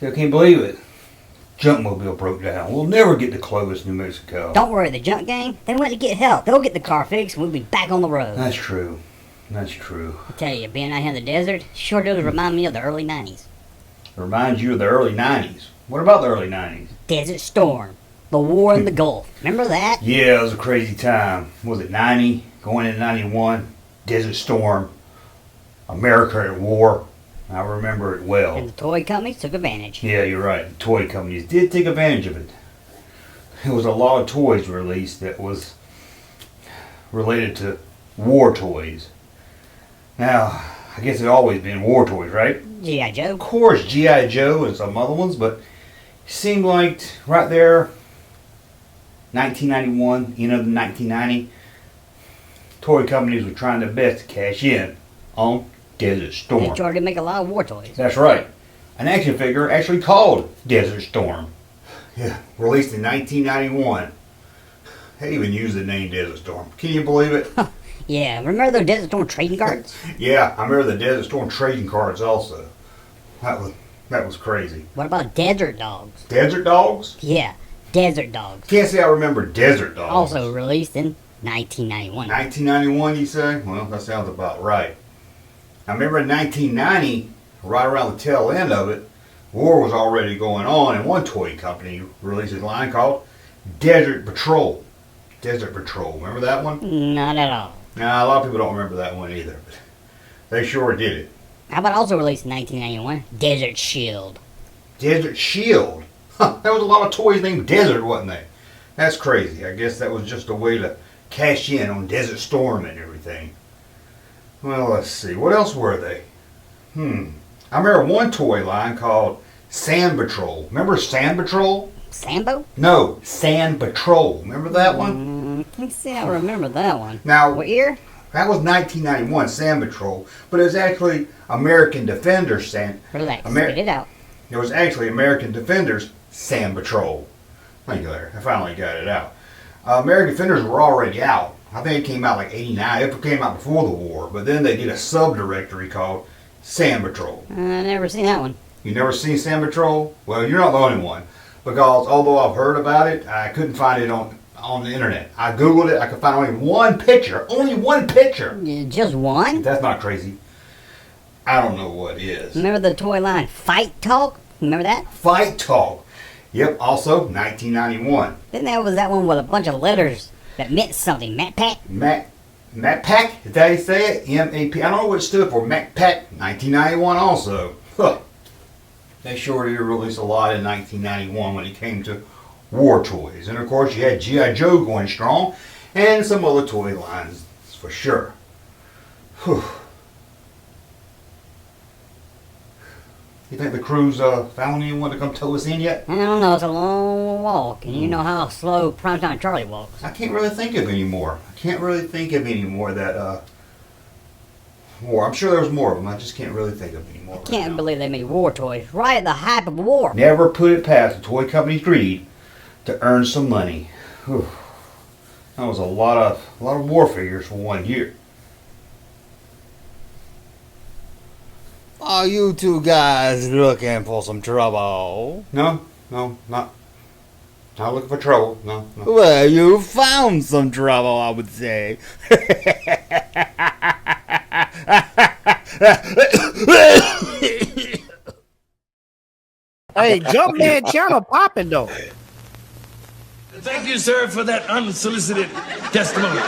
Still can't believe it. Junkmobile broke down. We'll never get to Clovis, New Mexico. Don't worry, the junk gang, they went to get help. They'll get the car fixed and we'll be back on the road. That's true. That's true. I tell you, being out here in the desert sure does remind me of the early 90s. It reminds you of the early 90s. What about the early 90s? Desert Storm. The war in the Gulf. Remember that? Yeah, it was a crazy time. Was it 90? Going into 91? Desert Storm. America at war. I remember it well. And the toy companies took advantage. Yeah, you're right. The toy companies did take advantage of it. There was a lot of toys released that was related to war toys. Now, I guess it's always been war toys, right? G.I. Joe. Of course, G.I. Joe and some other ones, but it seemed like right there, 1991, you know, the 1990, toy companies were trying their best to cash in on Desert Storm. They tried to make a lot of war toys. That's right. An action figure actually called Desert Storm. Yeah, released in 1991. They even used the name Desert Storm. Can you believe it? Yeah, remember those Desert Storm trading cards? Yeah, I remember the Desert Storm trading cards also. That was crazy. What about Desert Dogs? Desert Dogs? Yeah, Desert Dogs. Can't say I remember Desert Dogs. Also released in 1991. 1991, you say? Well, that sounds about right. I remember in 1990, right around the tail end of it, war was already going on, and one toy company released a line called Desert Patrol. Desert Patrol. Remember that one? Not at all. Nah, a lot of people don't remember that one either, but they sure did it. How about also released in 1991? Desert Shield. Desert Shield? Huh, there was a lot of toys named Desert, wasn't there? That's crazy. I guess that was just a way to cash in on Desert Storm and everything. Well, let's see. What else were they? I remember one toy line called Sand Patrol. Remember Sand Patrol? Sambo? No, Sand Patrol. Remember that one? Can't say I remember that one. Now, What year? that was 1991, Sand Patrol. But it was actually American Defenders Sand. Relax, get it out. It was actually American Defenders Sand Patrol. Thank you, Larry. I finally got it out. American Defenders were already out. I think it came out like 89. It came out before the war. But then they did a subdirectory called Sand Patrol. I never seen that one. You never seen Sand Patrol? Well, you're not the only one. Because although I've heard about it, I couldn't find it on the internet. I Googled it. I could find only one picture. Only one picture. Just one? That's not crazy. I don't know what is. Remember the toy line Fight Talk? Remember that? Fight Talk. Yep, also 1991. Then there was that one with a bunch of letters that meant something. Matt Pack? Matt Pack, is that how you say it? M-A-P. I don't know what it stood for. Matt Pack, 1991 also. Huh. They sure did release a lot in 1991 when it came to war toys. And of course you had G.I. Joe going strong and some other toy lines for sure. Whew. You think the crew's found anyone to come tow us in yet? I don't know, it's a long walk, and you know how slow Primetime Charlie walks. I can't really think of any more. That war. I'm sure there was more of them. I just can't really think of any more. I can't believe they made war toys right at the height of war. Never put it past the toy company's greed to earn some money. Whew. That was a lot of war figures for 1 year. Are you two guys looking for some trouble? No, not looking for trouble. No. Well, you found some trouble, I would say. Hey, Junkman channel popping though. Thank you, sir, for that unsolicited testimony.